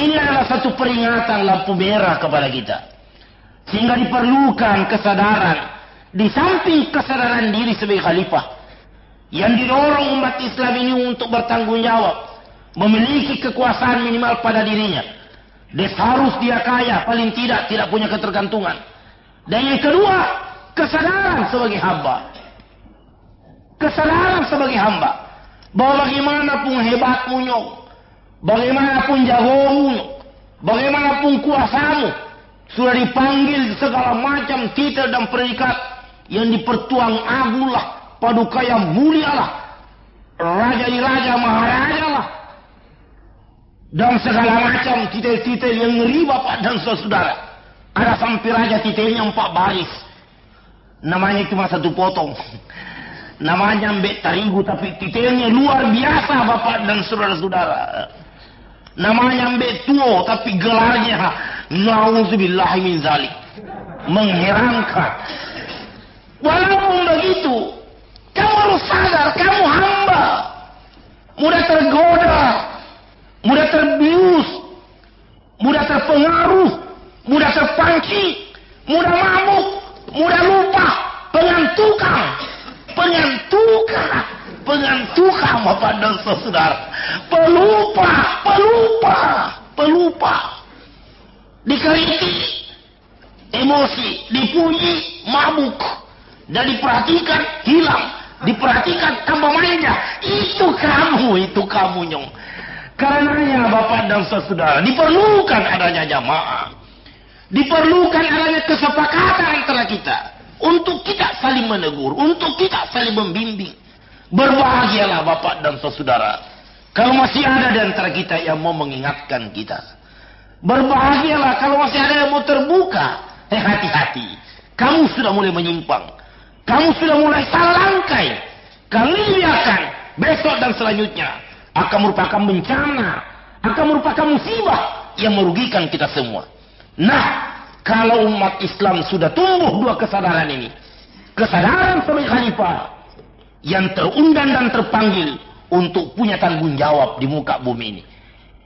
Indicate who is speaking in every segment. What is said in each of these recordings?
Speaker 1: Ini adalah satu peringatan lampu merah kepada kita. Sehingga diperlukan kesadaran. Di samping kesadaran diri sebagai khalifah, yang didorong umat Islam ini untuk bertanggung jawab, memiliki kekuasaan minimal pada dirinya. Harus dia kaya, paling tidak punya ketergantungan. Dan yang kedua, kesadaran sebagai hamba. Kesadaran sebagai hamba. Bahwa bagaimanapun hebatmu nyok, bagaimanapun jagomu nyok, bagaimanapun kuasamu, sudah dipanggil segala macam titel dan predikat yang dipertuang agunglah, padukaya mulialah, raja di raja, maharaja lah, dan segala macam titel-titel yang ngeri bapak dan saudara. Ada sampai raja titelnya 4 baris, namanya cuma 1 potong. Namanya mbek tarigu tapi titelnya luar biasa bapak dan saudara-saudara. Namanya mbek tuo tapi gelarnya na'udzubillahi min zalik, mengherankan. Walaupun begitu, kamu harus sadar kamu hamba, mudah tergoda, mudah terbius, mudah terpengaruh, mudah terpancing, mudah mabuk, mudah lupa, pengantukan bapak dan saudara, pelupa, dikritik, emosi, dipuji, mabuk, dan diperhatikan hilang, diperhatikan tambah manja. Itu kamu nyong. Karenanya bapak dan saudara, diperlukan adanya jamaah, diperlukan adanya kesepakatan antara kita, untuk kita saling menegur, untuk kita saling membimbing. Berbahagialah bapak dan saudara kalau masih ada di antara kita yang mau mengingatkan kita. Berbahagialah kalau masih ada yang mau terbuka. Hati-hati, kamu sudah mulai menyimpang, kamu sudah mulai salah langkai. Kalian besok dan selanjutnya akan merupakan bencana, akan merupakan musibah yang merugikan kita semua. Nah, kalau umat Islam sudah tumbuh 2 kesadaran ini, kesadaran sebagai khalifah yang terundang dan terpanggil untuk punya tanggung jawab di muka bumi ini.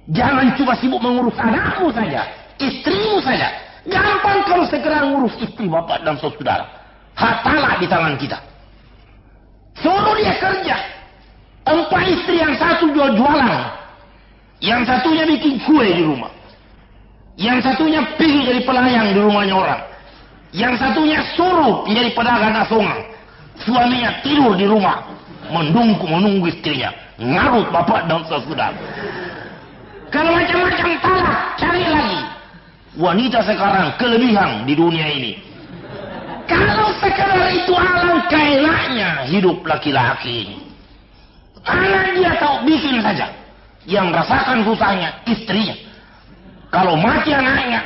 Speaker 1: Jangan cuma sibuk mengurus anakmu saja, istrimu saja. Gampang kalau segera ngurus istri bapak dan saudara. Hartalah di tangan kita. Suruh dia kerja. 4 istri, yang satu jual-jualan, yang satunya bikin kue di rumah, yang satunya pergi jadi pelayan di rumahnya orang, yang satunya suruh menjadi pedagang asongan. Suaminya tidur di rumah menunggu istrinya, ngarut bapak dan saudara. Kalau macam-macam talak, cari lagi. Wanita sekarang kelebihan di dunia ini. Kalau sekedar itu alangkah enaknya hidup laki-laki ini. Anak dia tahu bikin saja, yang rasakan susahnya istrinya. Kalau mati anaknya,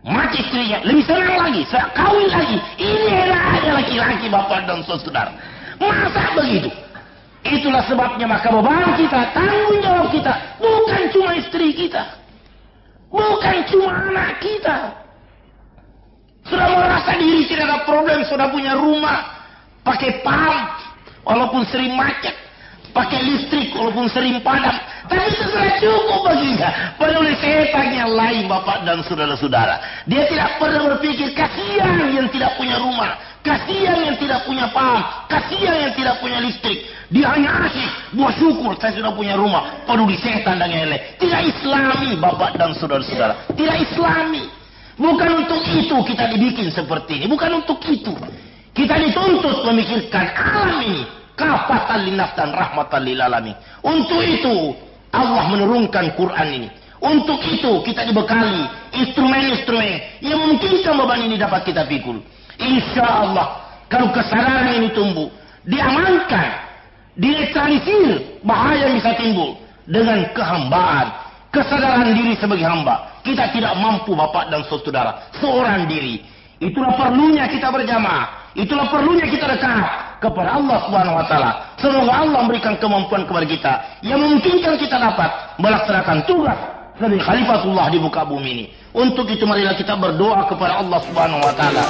Speaker 1: mati istrinya, lebih senang lagi, saya kawin lagi. Ini enaknya laki-laki bapak dan saudara. Masa begitu? Itulah sebabnya maka beban kita, tanggung jawab kita, bukan cuma istri kita, bukan cuma anak kita. Sudah merasa diri tidak ada problem, sudah punya rumah, pakai pump walaupun sering macet, pakai listrik walaupun sering padam, tapi itu sudah cukup baginya. Padahal setan yang lain bapak dan saudara-saudara, dia tidak pernah berpikir kasihan yang tidak punya rumah, kasihan yang tidak punya paham, kasihan yang tidak punya listrik. Dia hanya asyik buat syukur saya sudah punya rumah. Peduli setan dan yang lain. Tidak islami bapak dan saudara-saudara, tidak islami. Bukan untuk itu kita dibikin seperti ini, bukan untuk itu kita dituntut memikirkan alam ini kafatan linnas dan rahmatan lil alamin. Untuk itu Allah menurunkan Quran ini. Untuk itu kita dibekali instrumen-instrumen yang memungkinkan beban ini dapat kita pikul. Insya Allah kalau kesadaran ini tumbuh, diamankan, dinetralisir bahaya yang bisa timbul dengan kehambaan, kesadaran diri sebagai hamba. Kita tidak mampu bapak dan saudara seorang diri. Itulah perlunya kita berjamaah, itulah perlunya kita dekat kepada Allah Subhanahu wa taala. Semoga Allah memberikan kemampuan kepada kita yang memungkinkan kita dapat melaksanakan tugas sebagai khalifatullah di muka bumi ini. Untuk itu marilah kita berdoa kepada Allah Subhanahu wa taala.